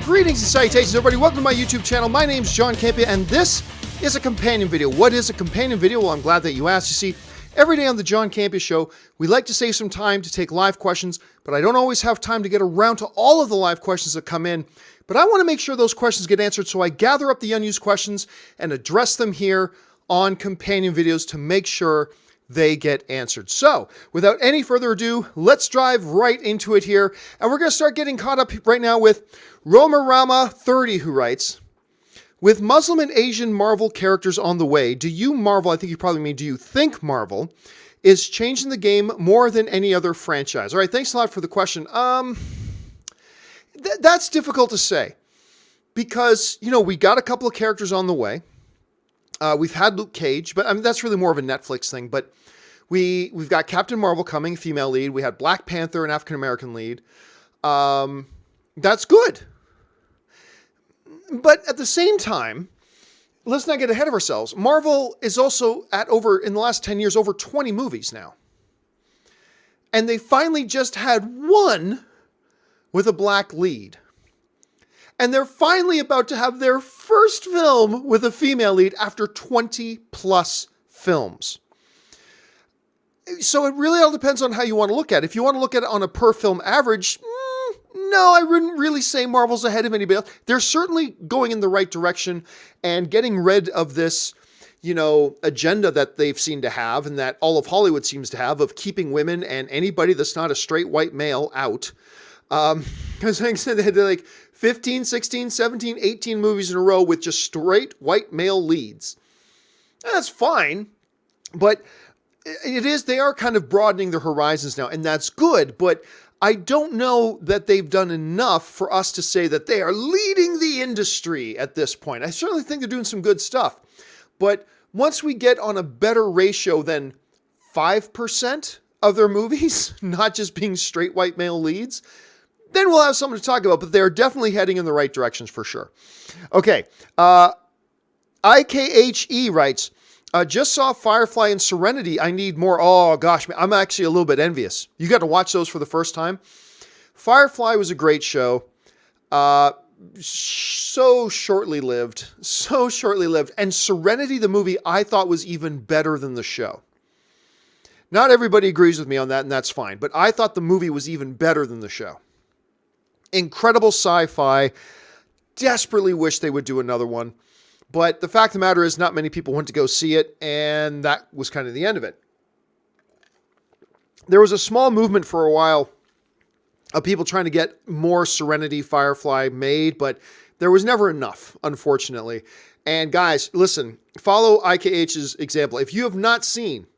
Greetings and salutations, everybody. Welcome to my YouTube channel. My name's John Campia, and this is a companion video. What is a companion video? Well, I'm glad that you asked. You see, every day on the John Campia Show, we like to save some time to take live questions, but I don't always have time to get around to all of the live questions that come in. But I want to make sure those questions get answered, so I gather up the unused questions and address them here on companion videos to make sure they get answered. So, without any further ado, let's drive right into it here. And we're going to start getting caught up right now with Romarama30, who writes, with Muslim and Asian Marvel characters on the way, do you Marvel, I think you probably mean, do you think Marvel is changing the game more than any other franchise? All right, thanks a lot for the question. That's difficult to say because, you know, we got a couple of characters on the way. We've had Luke Cage, but I mean, that's really more of a Netflix thing. But we've got Captain Marvel coming, female lead. We had Black Panther, an African-American lead. That's good. But at the same time, let's not get ahead of ourselves. Marvel is also in the last 10 years, over 20 movies now. And they finally just had one with a black lead. And they're finally about to have their first film with a female lead after 20 plus films. So it really all depends on how you want to look at it. If you want to look at it on a per film average, no, I wouldn't really say Marvel's ahead of anybody else. They're certainly going in the right direction and getting rid of this, you know, agenda that they've seemed to have and that all of Hollywood seems to have of keeping women and anybody that's not a straight white male out. Because like I said, they had like 15, 16, 17, 18 movies in a row with just straight white male leads. That's fine, but they are kind of broadening their horizons now, and that's good, but I don't know that they've done enough for us to say that they are leading the industry at this point. I certainly think they're doing some good stuff, but once we get on a better ratio than 5% of their movies, not just being straight white male leads, then we'll have something to talk about, but they're definitely heading in the right directions for sure. Okay, IKHE writes, just saw Firefly and Serenity. I need more. Oh, gosh, I'm actually a little bit envious. You got to watch those for the first time. Firefly was a great show. So shortly lived. And Serenity, the movie, I thought was even better than the show. Not everybody agrees with me on that, and that's fine. But I thought the movie was even better than the show. Incredible sci-fi. Desperately wish they would do another one. But the fact of the matter is not many people went to go see it, and that was kind of the end of it. There was a small movement for a while of people trying to get more Serenity Firefly made, but there was never enough, unfortunately. And guys, listen, follow IKH's example. If you have not seen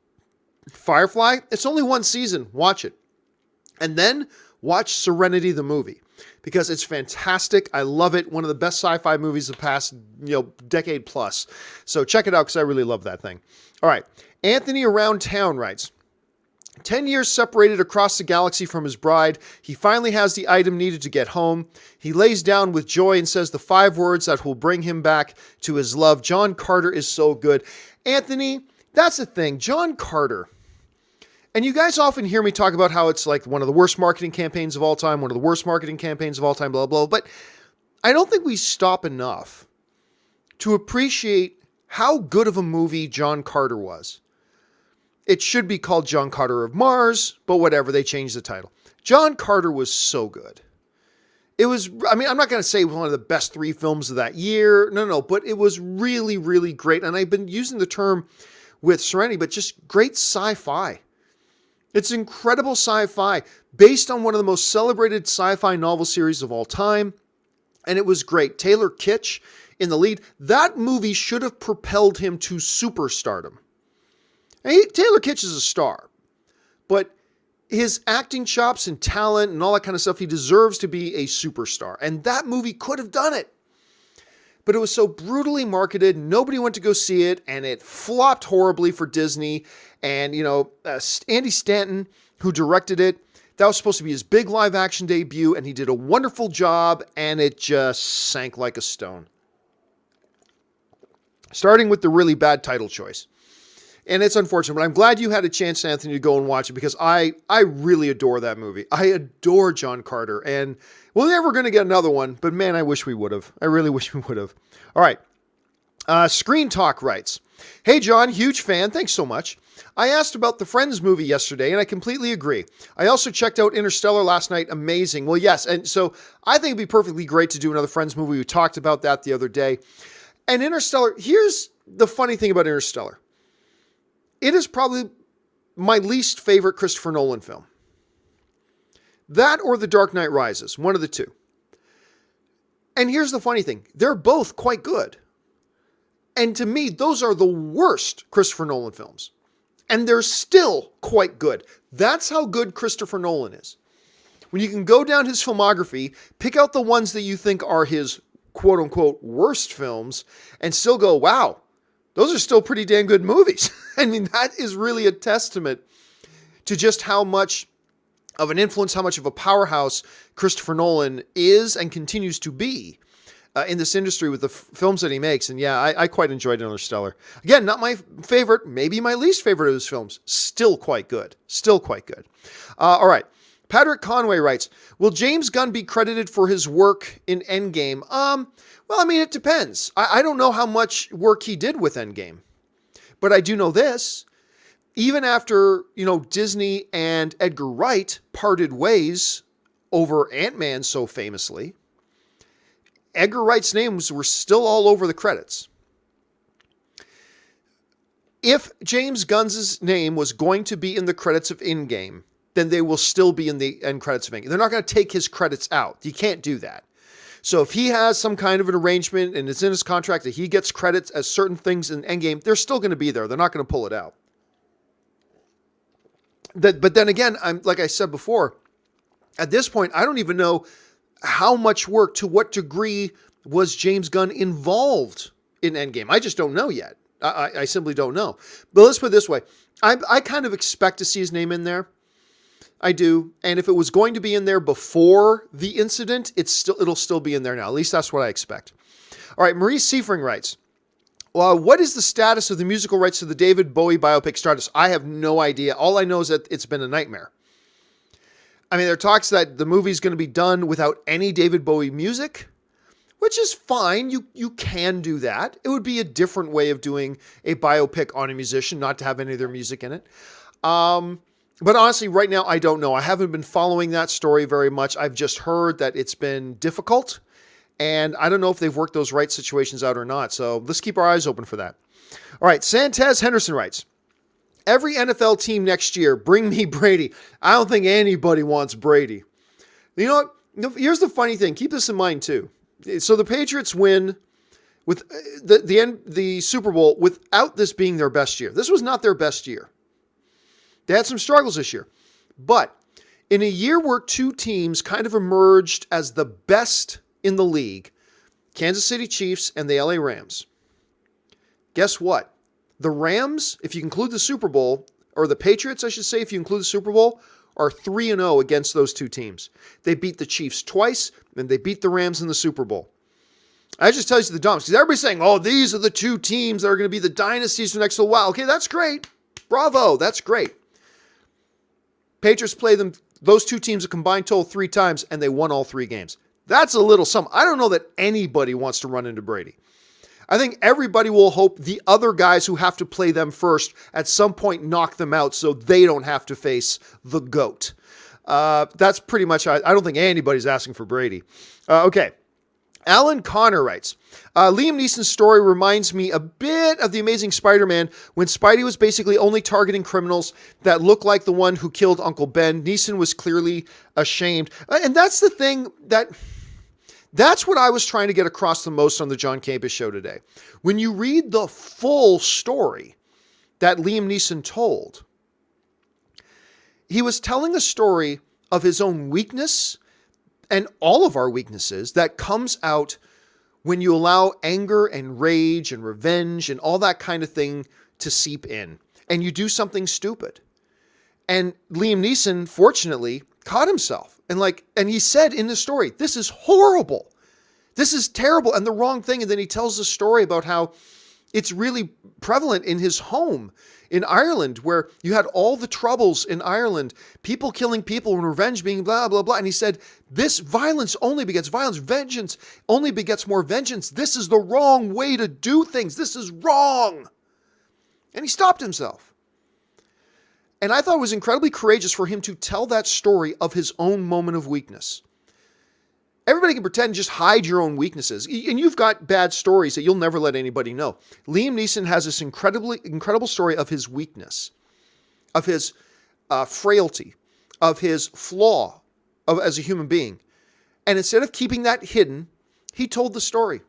Firefly, it's only one season. Watch it. And then watch Serenity the movie, because it's fantastic. I love it. One of the best sci-fi movies of the past, decade plus. So check it out because I really love that thing. All right. Anthony Around Town writes, 10 years separated across the galaxy from his bride. He finally has the item needed to get home. He lays down with joy and says the 5 words that will bring him back to his love. John Carter is so good. Anthony, that's the thing. John Carter. And you guys often hear me talk about how it's like one of the worst marketing campaigns of all time, one of the worst marketing campaigns of all time, blah, blah, blah. But I don't think we stop enough to appreciate how good of a movie John Carter was. It should be called John Carter of Mars, but whatever, they changed the title. John Carter was so good. It was, I'm not going to say one of the best 3 films of that year. No, but it was really, really great. And I've been using the term with Serenity, but just great sci-fi. It's incredible sci-fi based on one of the most celebrated sci-fi novel series of all time. And it was great. Taylor Kitsch in the lead. That movie should have propelled him to superstardom. Taylor Kitsch is a star. But his acting chops and talent and all that kind of stuff, he deserves to be a superstar. And that movie could have done it. But it was so brutally marketed, nobody went to go see it, and it flopped horribly for Disney. And, Andy Stanton, who directed it, that was supposed to be his big live action debut, and he did a wonderful job, and it just sank like a stone. Starting with the really bad title choice. And it's unfortunate, but I'm glad you had a chance, Anthony, to go and watch it because I really adore that movie. I adore John Carter, and we're never going to get another one, but man, I wish we would have. I really wish we would have. All right. Screen Talk writes, "Hey, John, huge fan. Thanks so much. I asked about the Friends movie yesterday, and I completely agree. I also checked out Interstellar last night. Amazing. Well, yes, and so I think it'd be perfectly great to do another Friends movie. We talked about that the other day. And Interstellar, here's the funny thing about Interstellar. It is probably my least favorite Christopher Nolan film. That or The Dark Knight Rises, one of the two. And here's the funny thing. They're both quite good. And to me, those are the worst Christopher Nolan films. And they're still quite good. That's how good Christopher Nolan is. When you can go down his filmography, pick out the ones that you think are his quote-unquote worst films, and still go, wow, those are still pretty damn good movies. I mean, that is really a testament to just how much of an influence, how much of a powerhouse Christopher Nolan is and continues to be in this industry with the films that he makes. And yeah, I quite enjoyed Interstellar. Again, not my favorite, maybe my least favorite of his films. Still quite good. Still quite good. All right. Patrick Conway writes, will James Gunn be credited for his work in Endgame? Well, I mean, it depends. I don't know how much work he did with Endgame. But I do know this. Even after, Disney and Edgar Wright parted ways over Ant-Man so famously, Edgar Wright's names were still all over the credits. If James Gunn's name was going to be in the credits of Endgame, then they will still be in the end credits of Endgame. They're not going to take his credits out. You can't do that. So if he has some kind of an arrangement and it's in his contract that he gets credits as certain things in Endgame, they're still going to be there. They're not going to pull it out. But then again, like I said before, at this point, I don't even know how much work, to what degree was James Gunn involved in Endgame. I just don't know yet. I simply don't know. But let's put it this way. I kind of expect to see his name in there. I do. And if it was going to be in there before the incident, it'll still be in there now. At least that's what I expect. All right. Maurice Seifring writes, well, what is the status of the musical rights to the David Bowie biopic Stardust? I have no idea. All I know is that it's been a nightmare. I mean, there are talks that the movie's going to be done without any David Bowie music, which is fine. You can do that. It would be a different way of doing a biopic on a musician, not to have any of their music in it. But honestly, right now, I don't know. I haven't been following that story very much. I've just heard that it's been difficult, and I don't know if they've worked those rights situations out or not. So let's keep our eyes open for that. All right, Santez Henderson writes, every NFL team next year, bring me Brady. I don't think anybody wants Brady. You know what? Here's the funny thing. Keep this in mind, too. So the Patriots win with the Super Bowl without this being their best year. This was not their best year. They had some struggles this year. But in a year where two teams kind of emerged as the best in the league, Kansas City Chiefs and the LA Rams, guess what? The Rams, if you include the Super Bowl, or the Patriots, I should say, if you include the Super Bowl, are 3-0 against those two teams. They beat the Chiefs twice, and they beat the Rams in the Super Bowl. I just tell you the dumps, because everybody's saying, oh, these are the two teams that are going to be the dynasties for the next little while. Okay, that's great. Bravo, that's great. Patriots play those two teams a combined total 3 times, and they won all 3 games. That's a little something. I don't know that anybody wants to run into Brady. I think everybody will hope the other guys who have to play them first at some point knock them out so they don't have to face the GOAT. That's pretty much, I don't think anybody's asking for Brady. Okay. Alan Connor writes, Liam Neeson's story reminds me a bit of The Amazing Spider-Man when Spidey was basically only targeting criminals that look like the one who killed Uncle Ben. Neeson was clearly ashamed. And that's the thing that's what I was trying to get across the most on the John Campus show today. When you read the full story that Liam Neeson told, he was telling a story of his own weakness and all of our weaknesses that comes out when you allow anger and rage and revenge and all that kind of thing to seep in and you do something stupid. And Liam Neeson, fortunately, caught himself. And he said in the story, this is horrible. This is terrible and the wrong thing. And then he tells the story about how It's really prevalent in his home in Ireland, where you had all the troubles in Ireland, people killing people and revenge being blah, blah, blah. And he said, this violence only begets violence. Vengeance only begets more vengeance. This is the wrong way to do things. This is wrong. And he stopped himself. And I thought it was incredibly courageous for him to tell that story of his own moment of weakness. Everybody can pretend, just hide your own weaknesses. And you've got bad stories that you'll never let anybody know. Liam Neeson has this incredible story of his weakness, of his frailty, of his flaw as a human being. And instead of keeping that hidden, he told the story.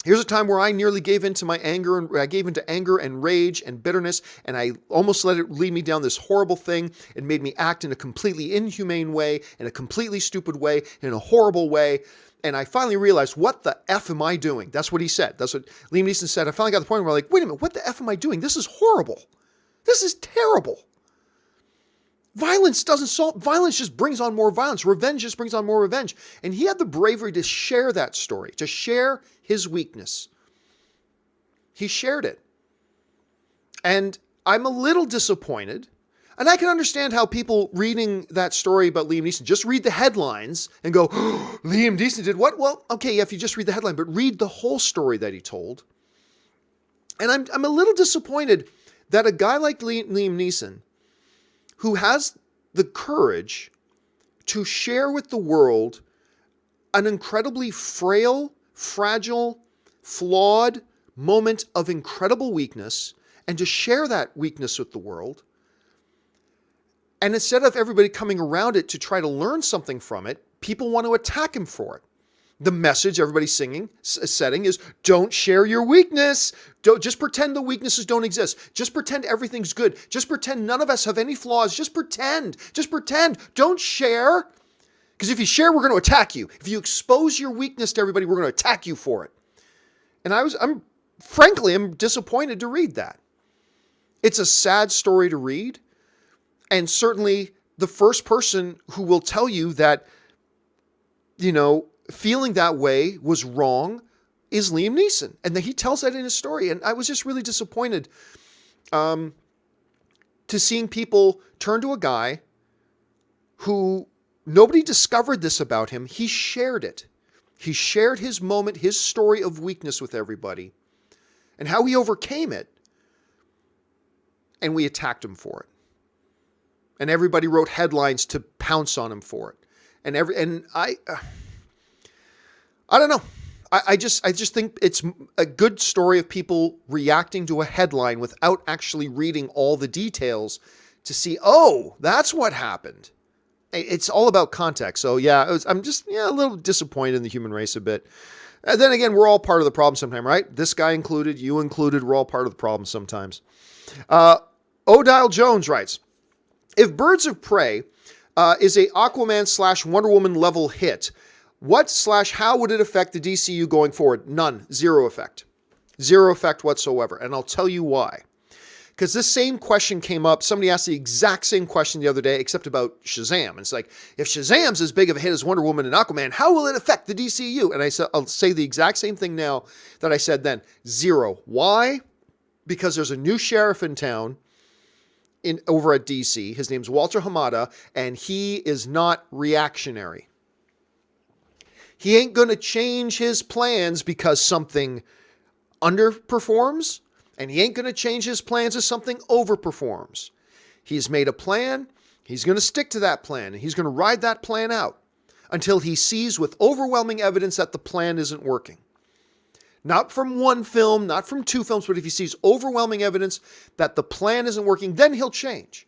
Here's a time where I nearly gave into my anger, and I gave into anger and rage and bitterness, and I almost let it lead me down this horrible thing. It made me act in a completely inhumane way, in a completely stupid way, in a horrible way. And I finally realized, what the F am I doing? That's what he said. That's what Liam Neeson said. I finally got to the point where I'm like, wait a minute, what the F am I doing? This is horrible. This is terrible. Violence doesn't solve, violence just brings on more violence. Revenge just brings on more revenge. And he had the bravery to share that story, to share his weakness. He shared it. And I'm a little disappointed. And I can understand how people reading that story about Liam Neeson just read the headlines and go, oh, Liam Neeson did what? Well, okay, if you just read the headline, but read the whole story that he told. And I'm a little disappointed that a guy like Liam Neeson, who has the courage to share with the world an incredibly frail, fragile, flawed moment of incredible weakness, and to share that weakness with the world, and instead of everybody coming around it to try to learn something from it, people want to attack him for it. The message everybody's setting is, don't share your weakness. Don't just pretend the weaknesses don't exist. Just pretend everything's good. Just pretend none of us have any flaws. Just pretend. Just pretend. Don't share. Because if you share, we're going to attack you. If you expose your weakness to everybody, we're going to attack you for it. And I'm frankly disappointed to read that. It's a sad story to read. And certainly the first person who will tell you that, feeling that way was wrong is Liam Neeson. And then he tells that in his story. And I was just really disappointed to seeing people turn to a guy who nobody discovered this about him. He shared it. He shared his moment, his story of weakness with everybody and how he overcame it. And we attacked him for it. And everybody wrote headlines to pounce on him for it. And I don't know. I just think it's a good story of people reacting to a headline without actually reading all the details to see, oh, that's what happened. It's all about context. So yeah, I'm just a little disappointed in the human race a bit. And then again, we're all part of the problem sometimes, right? This guy included, you included, we're all part of the problem sometimes. Odile Jones writes, if Birds of Prey is a Aquaman / Wonder Woman level hit, what / how would it affect the DCU going forward? None. Zero effect. Zero effect whatsoever. And I'll tell you why. Because this same question came up. Somebody asked the exact same question the other day, except about Shazam. And it's like, if Shazam's as big of a hit as Wonder Woman and Aquaman, how will it affect the DCU? And I'll say the exact same thing now that I said then. Zero. Why? Because there's a new sheriff in town over at DC. His name's Walter Hamada, and he is not reactionary. He ain't going to change his plans because something underperforms, and he ain't going to change his plans as something overperforms. He's made a plan. He's going to stick to that plan, and he's going to ride that plan out until he sees with overwhelming evidence that the plan isn't working. Not from one film, not from two films, but if he sees overwhelming evidence that the plan isn't working, then he'll change.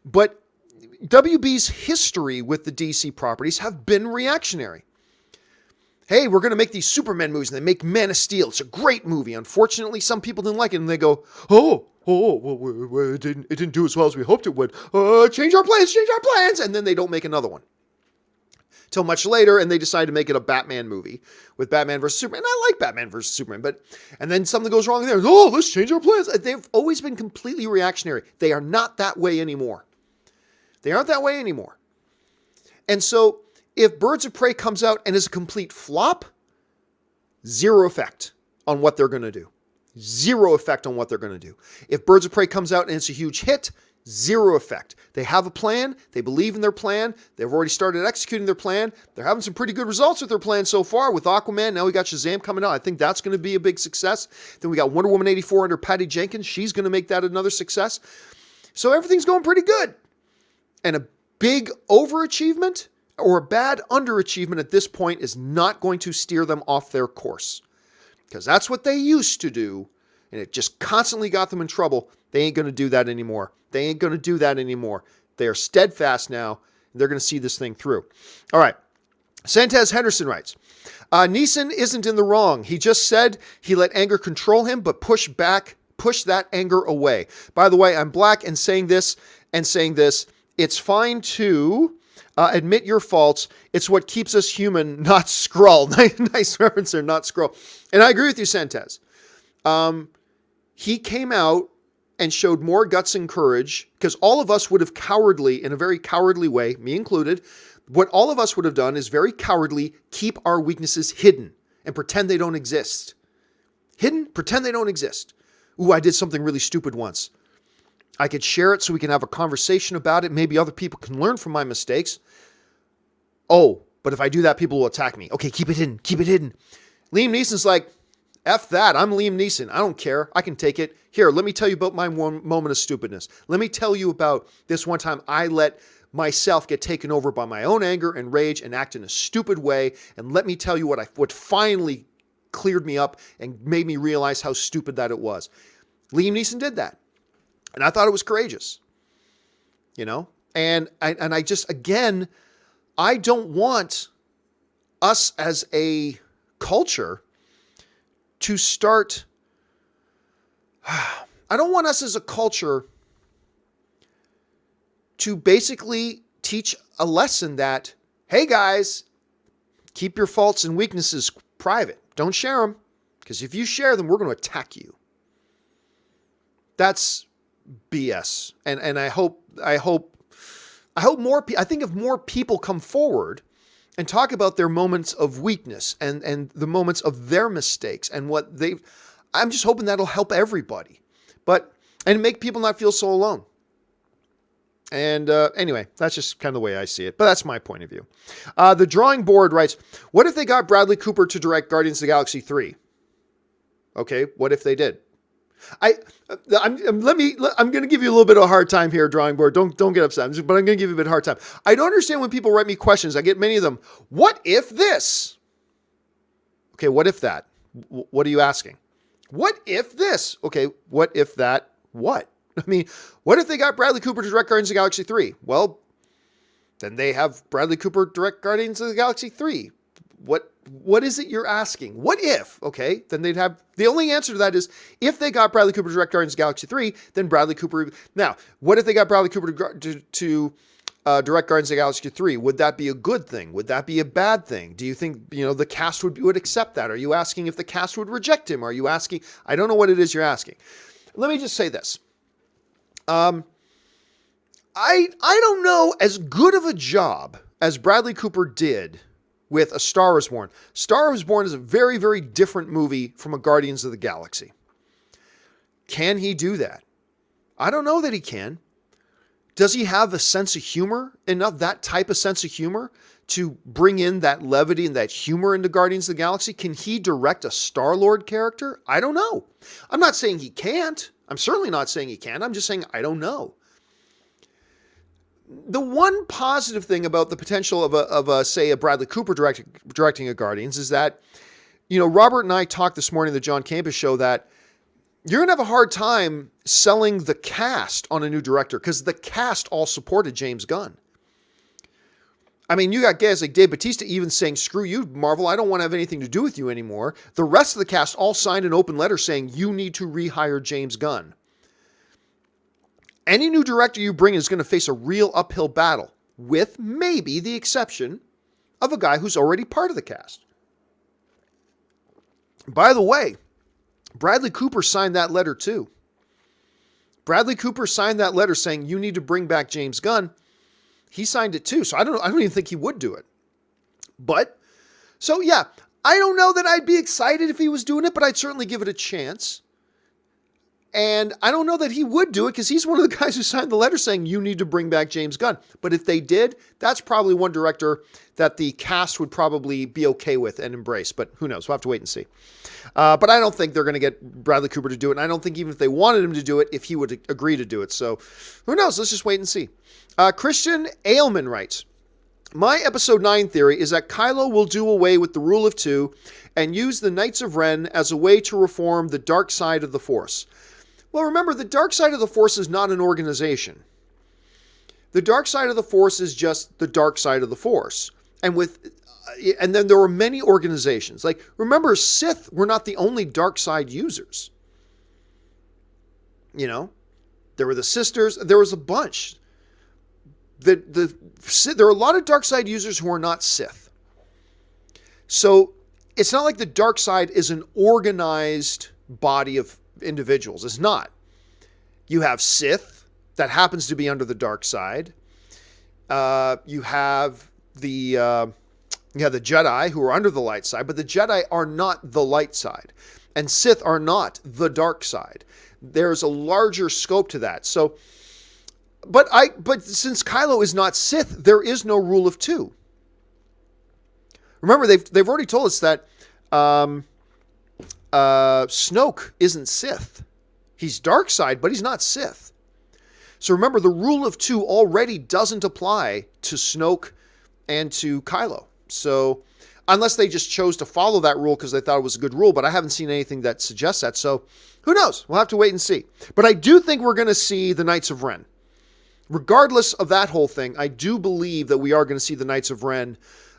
But WB's history with the DC properties have been reactionary. Hey, we're going to make these Superman movies, and they make Man of Steel. It's a great movie. Unfortunately, some people didn't like it, and they go, well, it didn't do as well as we hoped it would. Change our plans, and then they don't make another one. Till much later, and they decide to make it a Batman movie with Batman versus Superman. And I like Batman versus Superman, and then something goes wrong there. Oh, let's change our plans. They've always been completely reactionary. They are not that way anymore. They aren't that way anymore. And so, if Birds of Prey comes out and is a complete flop, zero effect on what they're going to do. Zero effect on what they're going to do. If Birds of Prey comes out and it's a huge hit, zero effect. They have a plan. They believe in their plan. They've already started executing their plan. They're having some pretty good results with their plan so far with Aquaman. Now we got Shazam coming out. I think that's going to be a big success. Then we got Wonder Woman 84 under Patty Jenkins. She's going to make that another success. So everything's going pretty good. And a big overachievement or a bad underachievement at this point is not going to steer them off their course. Because that's what they used to do, and it just constantly got them in trouble. They ain't going to do that anymore. They ain't going to do that anymore. They are steadfast now, and they're going to see this thing through. All right. Santez Henderson writes, Neeson isn't in the wrong. He just said he let anger control him, but push that anger away. By the way, I'm black and saying this. It's fine to admit your faults. It's what keeps us human, not Skrull. Nice reference there, not Skrull. And I agree with you, Santez. He came out and showed more guts and courage because all of us would have cowardly, in a very cowardly way, me included, what all of us would have done is very cowardly keep our weaknesses hidden and pretend they don't exist. Hidden, pretend they don't exist. Ooh, I did something really stupid once. I could share it so we can have a conversation about it. Maybe other people can learn from my mistakes. Oh, but if I do that, people will attack me. Okay, keep it hidden. Keep it hidden. Liam Neeson's like, F that. I'm Liam Neeson. I don't care. I can take it. Here, let me tell you about my one moment of stupidness. Let me tell you about this one time I let myself get taken over by my own anger and rage and act in a stupid way. And let me tell you what finally cleared me up and made me realize how stupid that it was. Liam Neeson did that. And I thought it was courageous, you know? And I just, again, I don't want us as a culture to start, I don't want us as a culture to basically teach a lesson that, hey guys, keep your faults and weaknesses private. Don't share them, because if you share them, we're going to attack you. That's BS. And I hope more, I think if more people come forward and talk about their moments of weakness and the moments of their mistakes and what I'm just hoping that'll help everybody, and make people not feel so alone. And anyway, that's just kind of the way I see it, but that's my point of view. The drawing board writes, what if they got Bradley Cooper to direct Guardians of the Galaxy 3? Okay, what if they did? I'm going to give you a little bit of a hard time here, drawing board. Don't get upset, but I'm going to give you a bit of a hard time. I don't understand when people write me questions. I get many of them. What if this? Okay, what if that? What are you asking? What if this? Okay, what if that? What? I mean, what if they got Bradley Cooper to direct Guardians of the Galaxy 3? Well, then they have Bradley Cooper direct Guardians of the Galaxy 3. What is it you're asking? What if? Okay, then they'd have, the only answer to that is if they got Bradley Cooper to direct Guardians of the Galaxy 3, then Bradley Cooper. Now, what if they got Bradley Cooper to direct Guardians of the Galaxy 3? Would that be a good thing? Would that be a bad thing? Do you think, the cast would accept that? Are you asking if the cast would reject him? Are you asking? I don't know what it is you're asking. Let me just say this. I don't know, as good of a job as Bradley Cooper did with A Star Is Born. Star Is Born is a very, very different movie from a Guardians of the Galaxy. Can he do that? I don't know that he can. Does he have a sense of humor, enough, that type of sense of humor, to bring in that levity and that humor into Guardians of the Galaxy? Can he direct a Star-Lord character? I don't know. I'm not saying he can't. I'm certainly not saying he can. I'm just saying I don't know. The one positive thing about the potential of a Bradley Cooper directing a Guardians is that, Robert and I talked this morning on the John Campus show that you're going to have a hard time selling the cast on a new director because the cast all supported James Gunn. I mean, you got guys like Dave Bautista even saying, screw you, Marvel, I don't want to have anything to do with you anymore. The rest of the cast all signed an open letter saying you need to rehire James Gunn. Any new director you bring is going to face a real uphill battle, with maybe the exception of a guy who's already part of the cast. By the way, Bradley Cooper signed that letter too. Bradley Cooper signed that letter saying you need to bring back James Gunn. He signed it too, so I don't even think he would do it. But, so yeah, I don't know that I'd be excited if he was doing it, but I'd certainly give it a chance. And I don't know that he would do it because he's one of the guys who signed the letter saying you need to bring back James Gunn. But if they did, that's probably one director that the cast would probably be okay with and embrace. But who knows? We'll have to wait and see. But I don't think they're going to get Bradley Cooper to do it. And I don't think even if they wanted him to do it, if he would agree to do it. So who knows? Let's just wait and see. Christian Ailman writes, my episode 9 theory is that Kylo will do away with the rule of two and use the Knights of Ren as a way to reform the dark side of the Force. Well, remember, the dark side of the Force is not an organization. The dark side of the Force is just the dark side of the Force. And then there were many organizations. Like, remember, Sith were not the only dark side users. You know, there were the Sisters. There was a bunch. There are a lot of dark side users who are not Sith. So it's not like the dark side is an organized body of individuals. It's not. You have Sith that happens to be under the dark side. You have the Jedi who are under the light side, but the Jedi are not the light side, and Sith are not the dark side. There's a larger scope to that. So, but since Kylo is not Sith, there is no rule of two. Remember, they've already told us that Snoke isn't Sith. He's dark side, but he's not Sith. So remember, the rule of two already doesn't apply to Snoke and to Kylo. So unless they just chose to follow that rule because they thought it was a good rule, but I haven't seen anything that suggests that. So who knows? We'll have to wait and see. But I do think we're going to see the Knights of Ren. Regardless of that whole thing, I do believe that we are going to see the Knights of Ren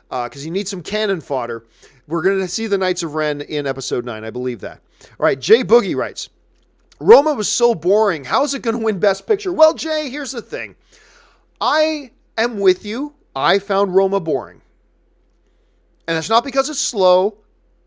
because you need some cannon fodder. We're going to see the Knights of Ren in episode 9. I believe that. All right, Jay Boogie writes, Roma was so boring. How is it going to win Best Picture? Well, Jay, here's the thing. I am with you. I found Roma boring. And that's not because it's slow.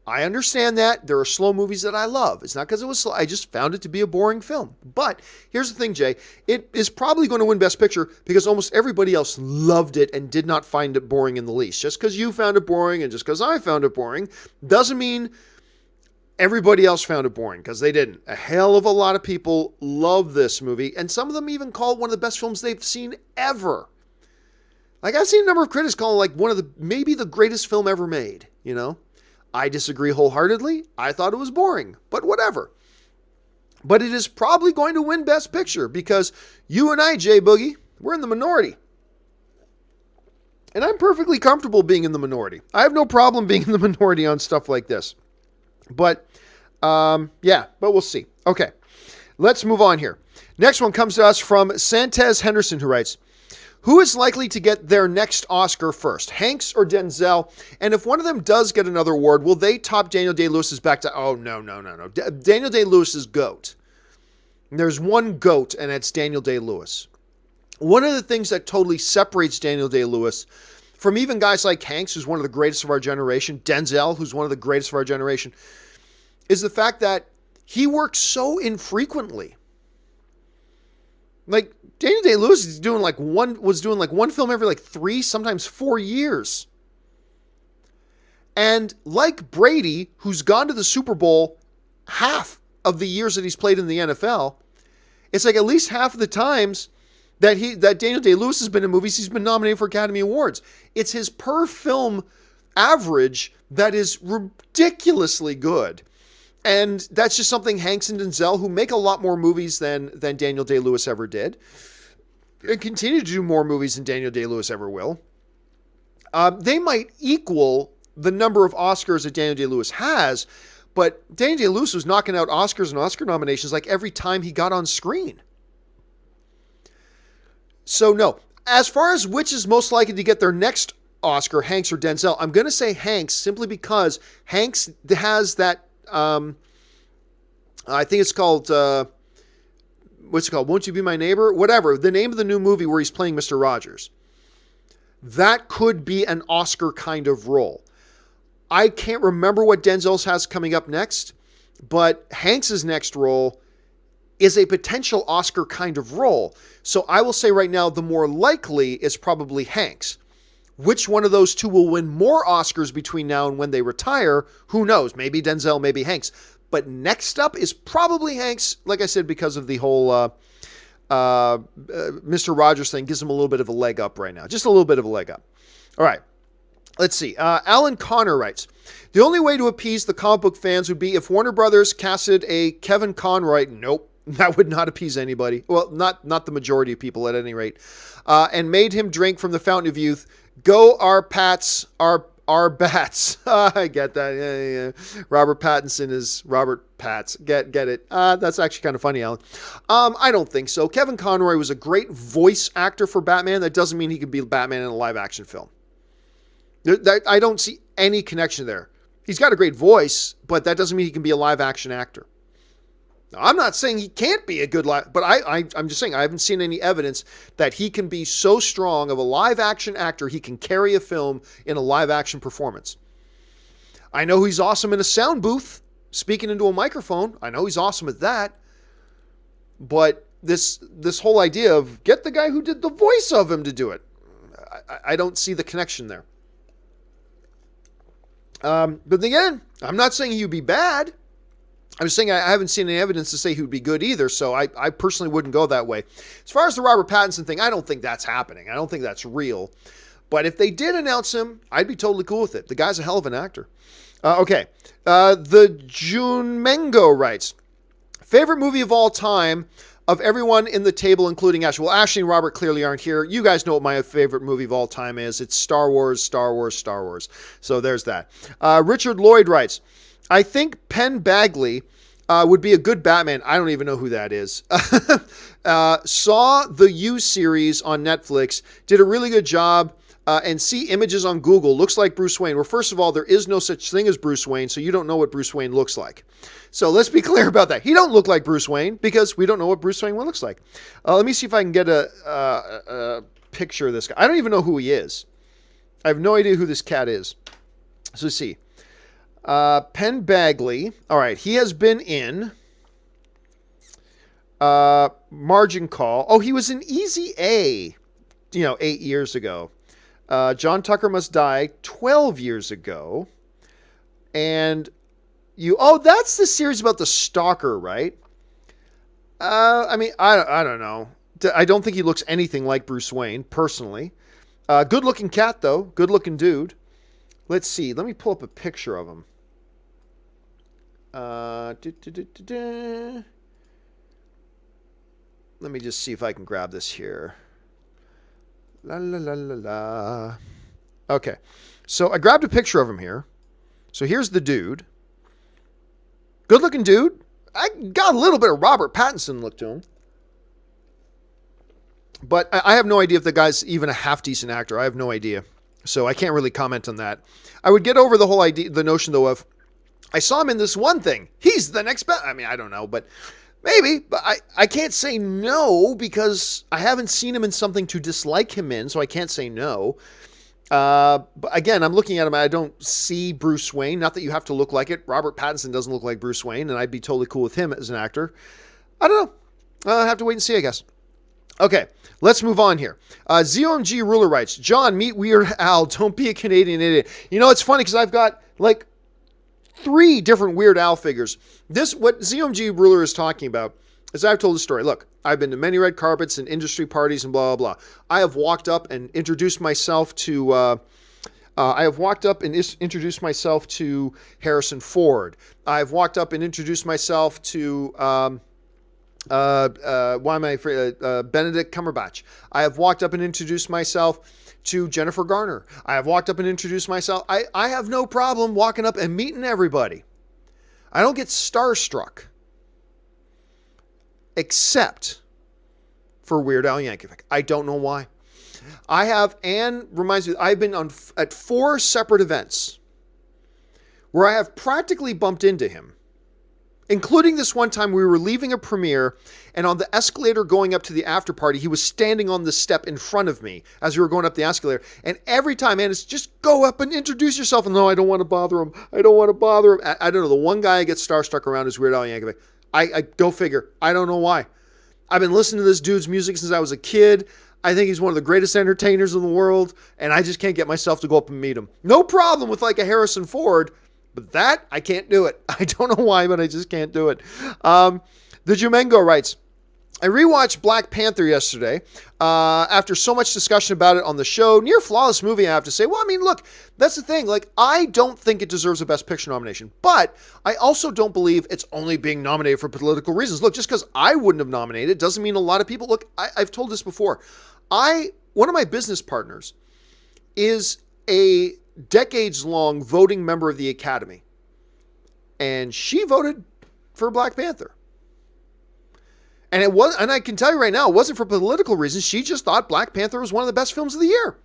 I understand that. There are slow movies that I love. It's not because it was slow. I just found it to be a boring film. But here's the thing, Jay. It is probably going to win Best Picture because almost everybody else loved it and did not find it boring in the least. Just because you found it boring and just because I found it boring doesn't mean everybody else found it boring, because they didn't. A hell of a lot of people love this movie, and some of them even call it one of the best films they've seen ever. Like, I've seen a number of critics call it like maybe the greatest film ever made, you know? I disagree wholeheartedly. I thought it was boring, but whatever. But it is probably going to win Best Picture because you and I, Jay Boogie, we're in the minority. And I'm perfectly comfortable being in the minority. I have no problem being in the minority on stuff like this. But, but we'll see. Okay, let's move on here. Next one comes to us from Santez Henderson, who writes, who is likely to get their next Oscar first, Hanks or Denzel? And if one of them does get another award, will they top Daniel Day-Lewis's back to... Oh, no. Daniel Day-Lewis is GOAT. There's one GOAT, and it's Daniel Day-Lewis. One of the things that totally separates Daniel Day-Lewis from even guys like Hanks, who's one of the greatest of our generation, Denzel, who's one of the greatest of our generation, is the fact that he works so infrequently. Like, Daniel Day-Lewis was doing like one film every like 3, sometimes 4 years. And like Brady, who's gone to the Super Bowl half of the years that he's played in the NFL, it's like at least half of the times that Daniel Day-Lewis has been in movies, he's been nominated for Academy Awards. It's his per film average that is ridiculously good. And that's just something Hanks and Denzel, who make a lot more movies than Daniel Day-Lewis ever did, and continue to do more movies than Daniel Day-Lewis ever will, they might equal the number of Oscars that Daniel Day-Lewis has, but Daniel Day-Lewis was knocking out Oscars and Oscar nominations like every time he got on screen. So no, as far as which is most likely to get their next Oscar, Hanks or Denzel, I'm going to say Hanks simply because Hanks has that, I think it's called, what's it called? Won't You Be My Neighbor? Whatever. The name of the new movie where he's playing Mr. Rogers. That could be an Oscar kind of role. I can't remember what Denzel's has coming up next, but Hanks's next role is a potential Oscar kind of role. So I will say right now, the more likely is probably Hanks. Which one of those two will win more Oscars between now and when they retire? Who knows? Maybe Denzel, maybe Hanks. But next up is probably Hanks, like I said, because of the whole Mr. Rogers thing gives him a little bit of a leg up right now. Just a little bit of a leg up. All right. Let's see. Alan Connor writes, the only way to appease the comic book fans would be if Warner Brothers casted a Kevin Conroy. Nope. That would not appease anybody. Well, not the majority of people at any rate. And made him drink from the fountain of youth. Go our Pats, our bats. I get that. Yeah. Robert Pattinson is Robert Pats. Get it. That's actually kind of funny, Alan. I don't think so. Kevin Conroy was a great voice actor for Batman. That doesn't mean he could be Batman in a live action film. I don't see any connection there. He's got a great voice, but that doesn't mean he can be a live action actor. Now, I'm not saying he can't be a good live, but I'm just saying I haven't seen any evidence that he can be so strong of a live action actor he can carry a film in a live action performance. I know he's awesome in a sound booth, speaking into a microphone. I know he's awesome at that. But this whole idea of get the guy who did the voice of him to do it, I don't see the connection there. But again, I'm not saying he would be bad. I'm just saying I haven't seen any evidence to say he would be good either, so I personally wouldn't go that way. As far as the Robert Pattinson thing, I don't think that's happening. I don't think that's real. But if they did announce him, I'd be totally cool with it. The guy's a hell of an actor. Okay. The June Mengo writes, favorite movie of all time of everyone in the table, including Ashley. Well, Ashley and Robert clearly aren't here. You guys know what my favorite movie of all time is. It's Star Wars, Star Wars, Star Wars. So there's that. Richard Lloyd writes, I think Penn Badgley would be a good Batman. I don't even know who that is. Saw the You series on Netflix. Did a really good job. And see images on Google. Looks like Bruce Wayne. Well, first of all, there is no such thing as Bruce Wayne, so you don't know what Bruce Wayne looks like. So let's be clear about that. He don't look like Bruce Wayne because we don't know what Bruce Wayne looks like. Let me see if I can get a picture of this guy. I don't even know who he is. I have no idea who this cat is. So let's see. Penn Badgley. All right. He has been in Margin Call. Oh, he was in Easy A, 8 years ago. John Tucker Must Die 12 years ago. And that's the series about the stalker, right? I don't know. I don't think he looks anything like Bruce Wayne, personally. Good looking cat, though. Good looking dude. Let's see. Let me pull up a picture of him. Let me just see if I can grab this here. La la la la la. Okay. So I grabbed a picture of him here. So here's the dude. Good looking dude. I got a little bit of Robert Pattinson look to him. But I have no idea if the guy's even a half decent actor. I have no idea. So I can't really comment on that. I would get over the whole idea, the notion though of, I saw him in this one thing. He's the next best. I don't know, but maybe. But I can't say no because I haven't seen him in something to dislike him in, so I can't say no. But again, I'm looking at him and I don't see Bruce Wayne. Not that you have to look like it. Robert Pattinson doesn't look like Bruce Wayne, and I'd be totally cool with him as an actor. I don't know. I'll have to wait and see, I guess. Okay, let's move on here. ZOMG Ruler writes, John, meet Weird Al. Don't be a Canadian idiot. It's funny because I've got like 3 different Weird Al figures. What ZOMG Ruler is talking about is I've told the story. Look, I've been to many red carpets and industry parties and blah, blah, blah. I have walked up and introduced myself to Harrison Ford. I've walked up and introduced myself to Benedict Cumberbatch. I have walked up and introduced myself to Jennifer Garner. I have walked up and introduced myself. I have no problem walking up and meeting everybody. I don't get starstruck. Except for Weird Al Yankovic. I don't know why. I have, Anne reminds me, I've been at 4 separate events where I have practically bumped into him. Including this one time we were leaving a premiere, and on the escalator going up to the after party, he was standing on the step in front of me as we were going up the escalator. And every time, man, it's just go up and introduce yourself. And no, I don't want to bother him. I don't know. The one guy I get starstruck around is Weird Al Yankovic. I go figure. I don't know why. I've been listening to this dude's music since I was a kid. I think he's one of the greatest entertainers in the world, and I just can't get myself to go up and meet him. No problem with like a Harrison Ford, But that, I can't do it. I don't know why, but I just can't do it. The Jumengo writes, I rewatched Black Panther yesterday after so much discussion about it on the show. Near flawless movie, I have to say. Well, I mean, look, that's the thing. Like, I don't think it deserves a Best Picture nomination, but I also don't believe it's only being nominated for political reasons. Look, just because I wouldn't have nominated it doesn't mean a lot of people. Look, I've told this before. One of my business partners is a decades-long voting member of the Academy, and she voted for Black Panther. And I can tell you right now, it wasn't for political reasons. She just thought Black Panther was one of the best films of the year.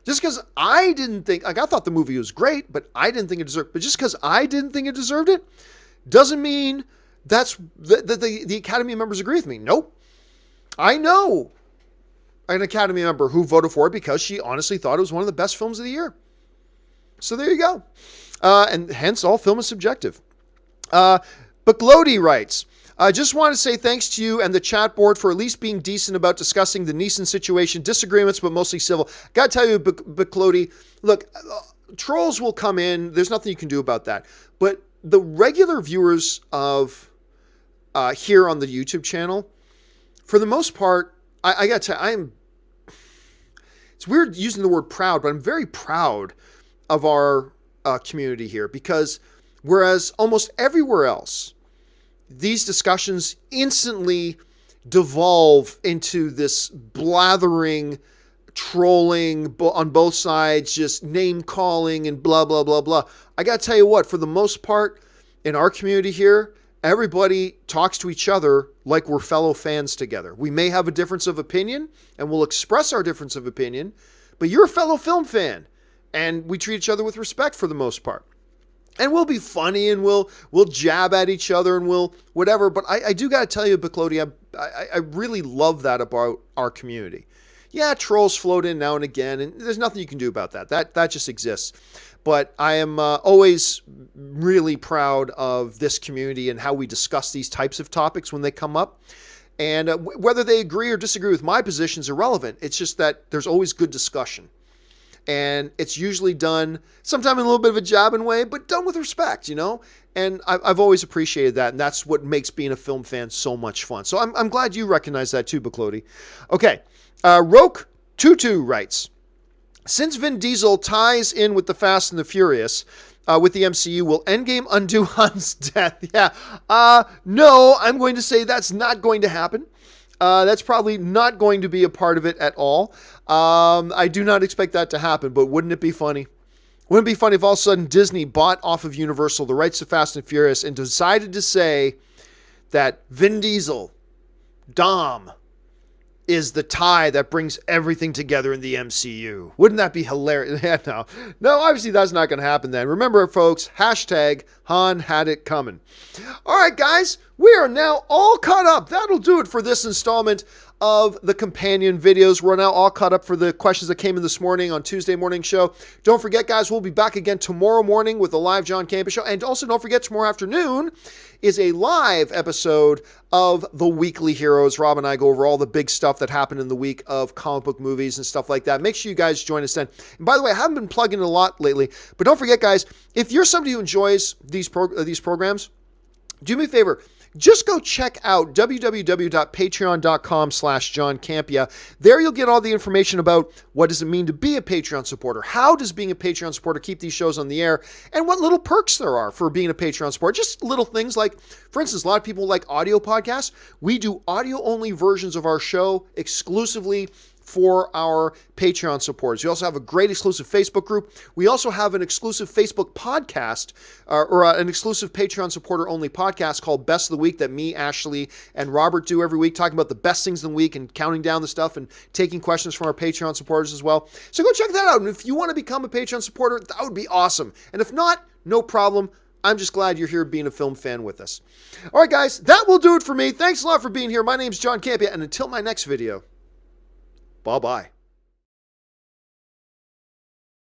Just because I didn't think, like, I thought the movie was great, but I didn't think it deserved. But just because I didn't think it deserved it, doesn't mean that's the Academy members agree with me. Nope. I know an Academy member who voted for it because she honestly thought it was one of the best films of the year. So there you go. And hence, all film is subjective. Buklodi writes, I just want to say thanks to you and the chat board for at least being decent about discussing the Neeson situation. Disagreements, but mostly civil. Got to tell you, Buklodi, look, trolls will come in. There's nothing you can do about that. But the regular viewers of here on the YouTube channel, for the most part, I got to tell you, it's weird using the word proud, but I'm very proud of our community here because whereas almost everywhere else, these discussions instantly devolve into this blathering, trolling on both sides, just name calling and blah, blah, blah, blah. I got to tell you what, for the most part in our community here, everybody talks to each other like we're fellow fans together. We may have a difference of opinion and we'll express our difference of opinion, but you're a fellow film fan and we treat each other with respect for the most part. And we'll be funny and we'll jab at each other and we'll whatever. But I do got to tell you, Buklodi, I really love that about our community. Yeah, trolls float in now and again, and there's nothing you can do about that. That just exists. But I am always really proud of this community and how we discuss these types of topics when they come up. And whether they agree or disagree with my position is irrelevant. It's just that there's always good discussion. And it's usually done sometimes in a little bit of a jabbing way, but done with respect, you know? And I've always appreciated that. And that's what makes being a film fan so much fun. So I'm glad you recognize that too, Buklodi. Okay. Roke Tutu writes, since Vin Diesel ties in with the Fast and the Furious with the MCU, will Endgame undo Han's death? Yeah. No, I'm going to say that's not going to happen. That's probably not going to be a part of it at all. I do not expect that to happen, but wouldn't it be funny? Wouldn't it be funny if all of a sudden Disney bought off of Universal the rights to Fast and Furious and decided to say that Vin Diesel, Dom, is the tie that brings everything together in the MCU? Wouldn't that be hilarious? Yeah, no, obviously that's not going to happen then. Remember, folks, hashtag Han had it coming. All right, guys, we are now all caught up. That'll do it for this installment of the companion videos. We're now all caught up for the questions that came in this morning on Tuesday morning show. Don't forget, guys, we'll be back again tomorrow morning with a live John Campea show. And also don't forget, tomorrow afternoon is a live episode of The Weekly Heroes. Rob and I go over all the big stuff that happened in the week of comic book movies and stuff like that. Make sure you guys join us then. And by the way, I haven't been plugging it a lot lately, but don't forget, guys, if you're somebody who enjoys these programs, do me a favor. Just go check out www.patreon.com/John Campea. There you'll get all the information about what does it mean to be a Patreon supporter, how does being a Patreon supporter keep these shows on the air, and what little perks there are for being a Patreon supporter. Just little things like, for instance, a lot of people like audio podcasts. We do audio-only versions of our show exclusively for our Patreon supporters. We also have a great exclusive Facebook group. We also have an exclusive Facebook podcast or an exclusive Patreon supporter only podcast called Best of the Week that me, Ashley, and Robert do every week, talking about the best things in the week and counting down the stuff and taking questions from our Patreon supporters as well. So go check that out. And if you want to become a Patreon supporter, that would be awesome. And if not, no problem. I'm just glad you're here being a film fan with us. All right, guys, that will do it for me. Thanks a lot for being here. My name's John Campea, and until my next video, bye-bye.